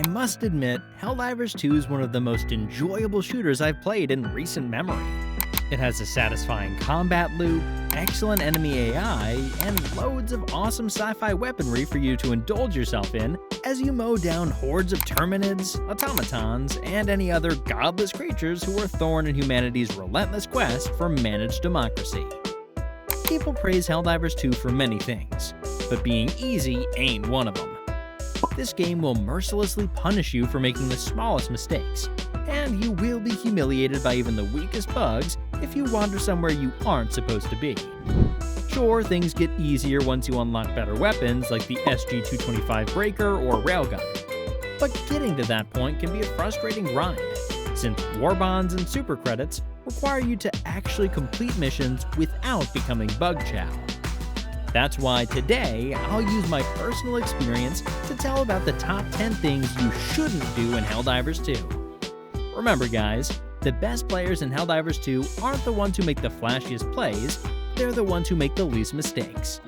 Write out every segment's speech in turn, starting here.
I must admit, Helldivers 2 is one of the most enjoyable shooters I've played in recent memory. It has a satisfying combat loop, excellent enemy AI, and loads of awesome sci-fi weaponry for you to indulge yourself in as you mow down hordes of terminids, automatons, and any other godless creatures who are thorn in humanity's relentless quest for managed democracy. People praise Helldivers 2 for many things, but being easy ain't one of them. This game will mercilessly punish you for making the smallest mistakes, and you will be humiliated by even the weakest bugs if you wander somewhere you aren't supposed to be. Sure, things get easier once you unlock better weapons like the SG-225 Breaker or Railgun, but getting to that point can be a frustrating grind, since war bonds and super credits require you to actually complete missions without becoming bug chow. That's why today, I'll use my personal experience to tell about the top 10 things you shouldn't do in Helldivers 2. Remember guys, the best players in Helldivers 2 aren't the ones who make the flashiest plays, they're the ones who make the least mistakes.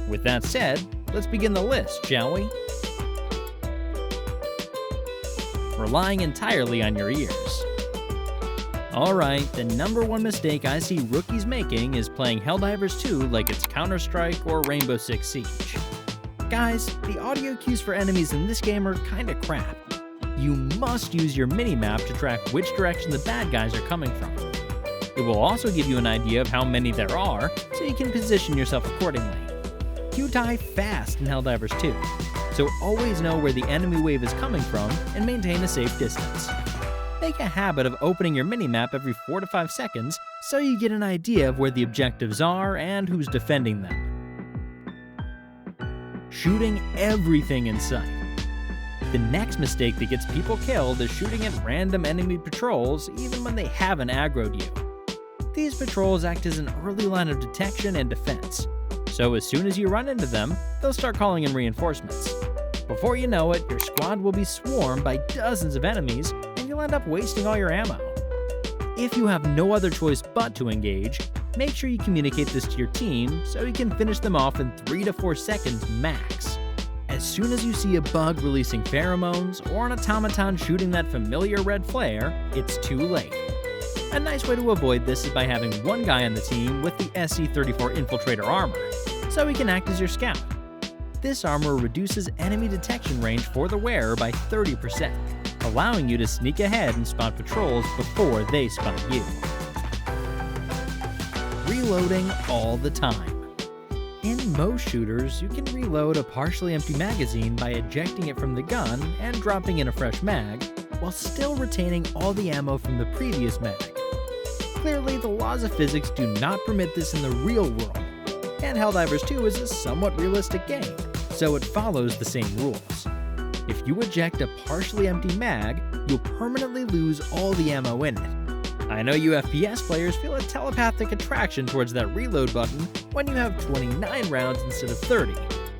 With that said, let's begin the list, shall we? Relying entirely on your ears. Alright, the number one mistake I see rookies making is playing Helldivers 2 like it's Counter-Strike or Rainbow Six Siege. Guys, the audio cues for enemies in this game are kinda crap. You must use your minimap to track which direction the bad guys are coming from. It will also give you an idea of how many there are, so you can position yourself accordingly. You die fast in Helldivers 2, so always know where the enemy wave is coming from and maintain a safe distance. Make a habit of opening your minimap every 4 to 5 seconds so you get an idea of where the objectives are and who's defending them. Shooting everything in sight. The next mistake that gets people killed is shooting at random enemy patrols even when they haven't aggroed you. These patrols act as an early line of detection and defense, so as soon as you run into them, they'll start calling in reinforcements. Before you know it, your squad will be swarmed by dozens of enemies and you'll end up wasting all your ammo. If you have no other choice but to engage, make sure you communicate this to your team so you can finish them off in 3 to 4 seconds max. As soon as you see a bug releasing pheromones or an automaton shooting that familiar red flare, it's too late. A nice way to avoid this is by having one guy on the team with the SC-34 Infiltrator armor, so he can act as your scout. This armor reduces enemy detection range for the wearer by 30%, allowing you to sneak ahead and spot patrols before they spot you. Reloading all the time. In most shooters, you can reload a partially empty magazine by ejecting it from the gun and dropping in a fresh mag, while still retaining all the ammo from the previous mag. Clearly, the laws of physics do not permit this in the real world, and Helldivers 2 is a somewhat realistic game, so it follows the same rules. If you eject a partially empty mag, you'll permanently lose all the ammo in it. I know you FPS players feel a telepathic attraction towards that reload button when you have 29 rounds instead of 30,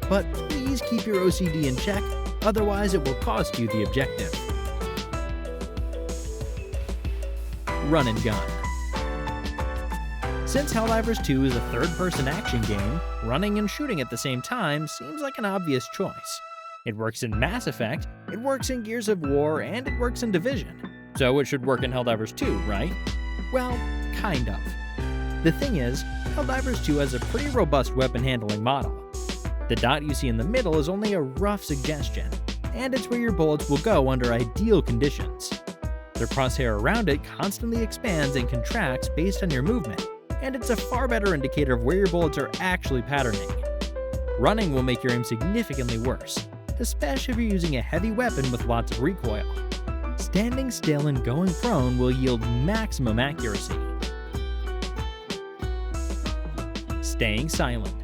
but please keep your OCD in check, otherwise it will cost you the objective. Run and gun. Since Helldivers 2 is a third-person action game, running and shooting at the same time seems like an obvious choice. It works in Mass Effect, it works in Gears of War, and it works in Division. So it should work in Helldivers 2, right? Well, kind of. The thing is, Helldivers 2 has a pretty robust weapon handling model. The dot you see in the middle is only a rough suggestion, and it's where your bullets will go under ideal conditions. The crosshair around it constantly expands and contracts based on your movement, and it's a far better indicator of where your bullets are actually patterning. Running will make your aim significantly worse, especially if you're using a heavy weapon with lots of recoil. Standing still and going prone will yield maximum accuracy. Staying silent.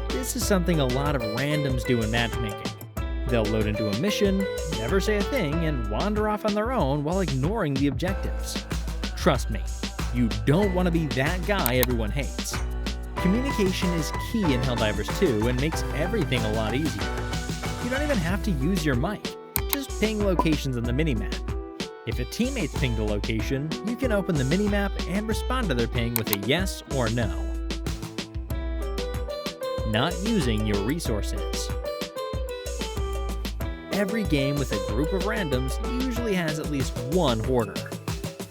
This is something a lot of randoms do in matchmaking. They'll load into a mission, never say a thing, and wander off on their own while ignoring the objectives. Trust me, you don't want to be that guy everyone hates. Communication is key in Helldivers 2 and makes everything a lot easier. You don't even have to use your mic, just ping locations on the minimap. If a teammate's pinged a location, you can open the minimap and respond to their ping with a yes or no. Not using your resources. every game with a group of randoms usually has at least one hoarder.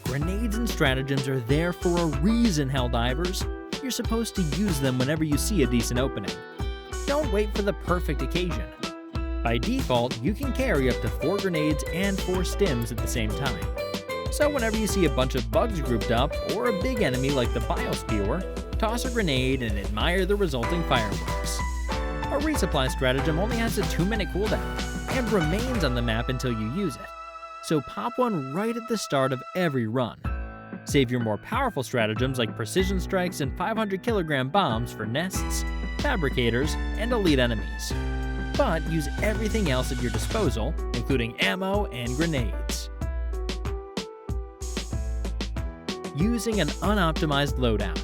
Grenades and stratagems are there for a reason, Helldivers. You're supposed to use them whenever you see a decent opening. Don't wait for the perfect occasion. By default, you can carry up to 4 grenades and 4 stims at the same time. So whenever you see a bunch of bugs grouped up, or a big enemy like the Biospewer, toss a grenade and admire the resulting fireworks. A resupply stratagem only has a 2-minute cooldown, and remains on the map until you use it. So pop one right at the start of every run. Save your more powerful stratagems like precision strikes and 500 kilogram bombs for nests, fabricators, and elite enemies. But use everything else at your disposal, including ammo and grenades. Using an unoptimized loadout.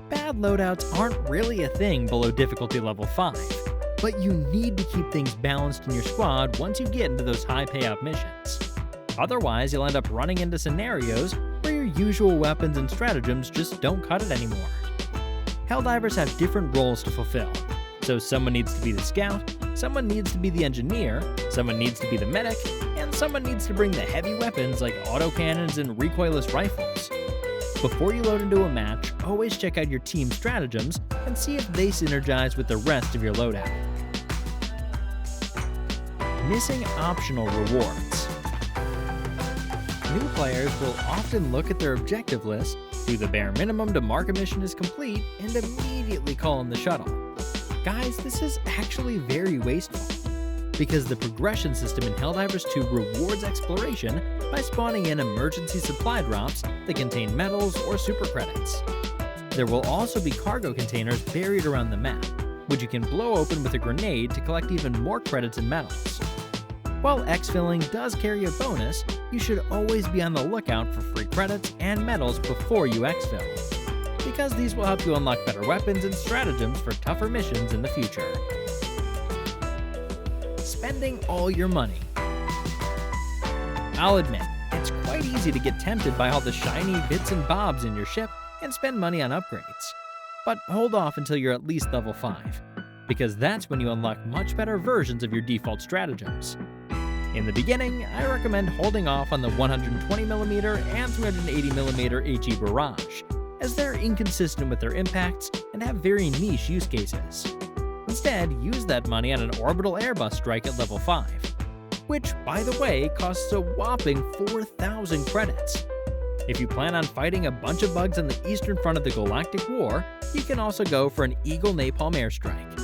Bad loadouts aren't really a thing below difficulty level 5, but you need to keep things balanced in your squad once you get into those high payout missions. Otherwise, you'll end up running into scenarios where your usual weapons and stratagems just don't cut it anymore. Helldivers have different roles to fulfill, so someone needs to be the scout, someone needs to be the engineer, someone needs to be the medic, and someone needs to bring the heavy weapons like autocannons and recoilless rifles. Before you load into a match, always check out your team's stratagems and see if they synergize with the rest of your loadout. Missing optional rewards. New players will often look at their objective list, do the bare minimum to mark a mission is complete, and immediately call in the shuttle. Guys, this is actually very wasteful, because the progression system in Helldivers 2 rewards exploration by spawning in emergency supply drops that contain medals or super credits. There will also be cargo containers buried around the map, which you can blow open with a grenade to collect even more credits and medals. While exfilling does carry a bonus, you should always be on the lookout for free credits and medals before you exfil, because these will help you unlock better weapons and stratagems for tougher missions in the future. Spending all your money. I'll admit, it's quite easy to get tempted by all the shiny bits and bobs in your ship and spend money on upgrades. But hold off until you're at least level 5, because that's when you unlock much better versions of your default stratagems. In the beginning, I recommend holding off on the 120mm and 380mm HE Barrage, as they're inconsistent with their impacts and have very niche use cases. Instead, use that money on an orbital airbus strike at level 5, which, by the way, costs a whopping 4,000 credits. If you plan on fighting a bunch of bugs on the eastern front of the Galactic War, you can also go for an Eagle Napalm airstrike.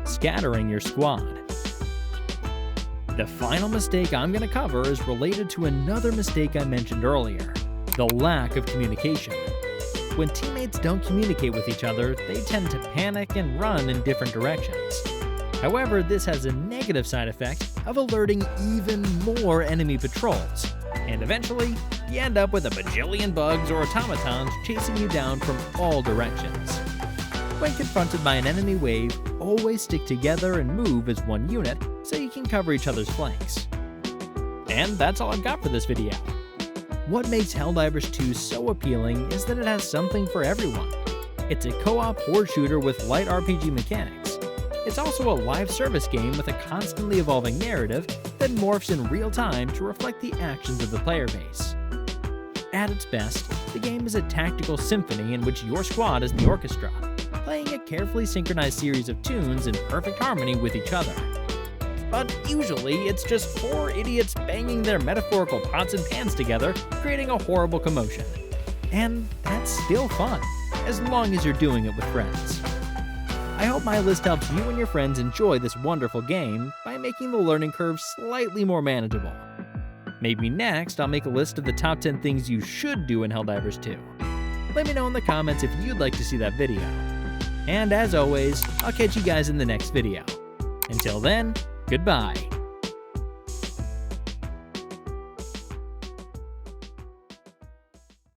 Scattering your squad. The final mistake I'm going to cover is related to another mistake I mentioned earlier, the lack of communication. When teammates don't communicate with each other, they tend to panic and run in different directions. However, this has a negative side effect of alerting even more enemy patrols, and eventually, you end up with a bajillion bugs or automatons chasing you down from all directions. When confronted by an enemy wave, always stick together and move as one unit so you can cover each other's flanks. And that's all I've got for this video. What makes Helldivers 2 so appealing is that it has something for everyone. It's a co-op horde shooter with light RPG mechanics. It's also a live service game with a constantly evolving narrative that morphs in real time to reflect the actions of the player base. At its best, the game is a tactical symphony in which your squad is the orchestra, playing a carefully synchronized series of tunes in perfect harmony with each other. But usually, it's just 4 idiots banging their metaphorical pots and pans together, creating a horrible commotion. And that's still fun, as long as you're doing it with friends. I hope my list helps you and your friends enjoy this wonderful game by making the learning curve slightly more manageable. Maybe next, I'll make a list of the top 10 things you should do in Helldivers 2. Let me know in the comments if you'd like to see that video. And as always, I'll catch you guys in the next video. Until then, goodbye.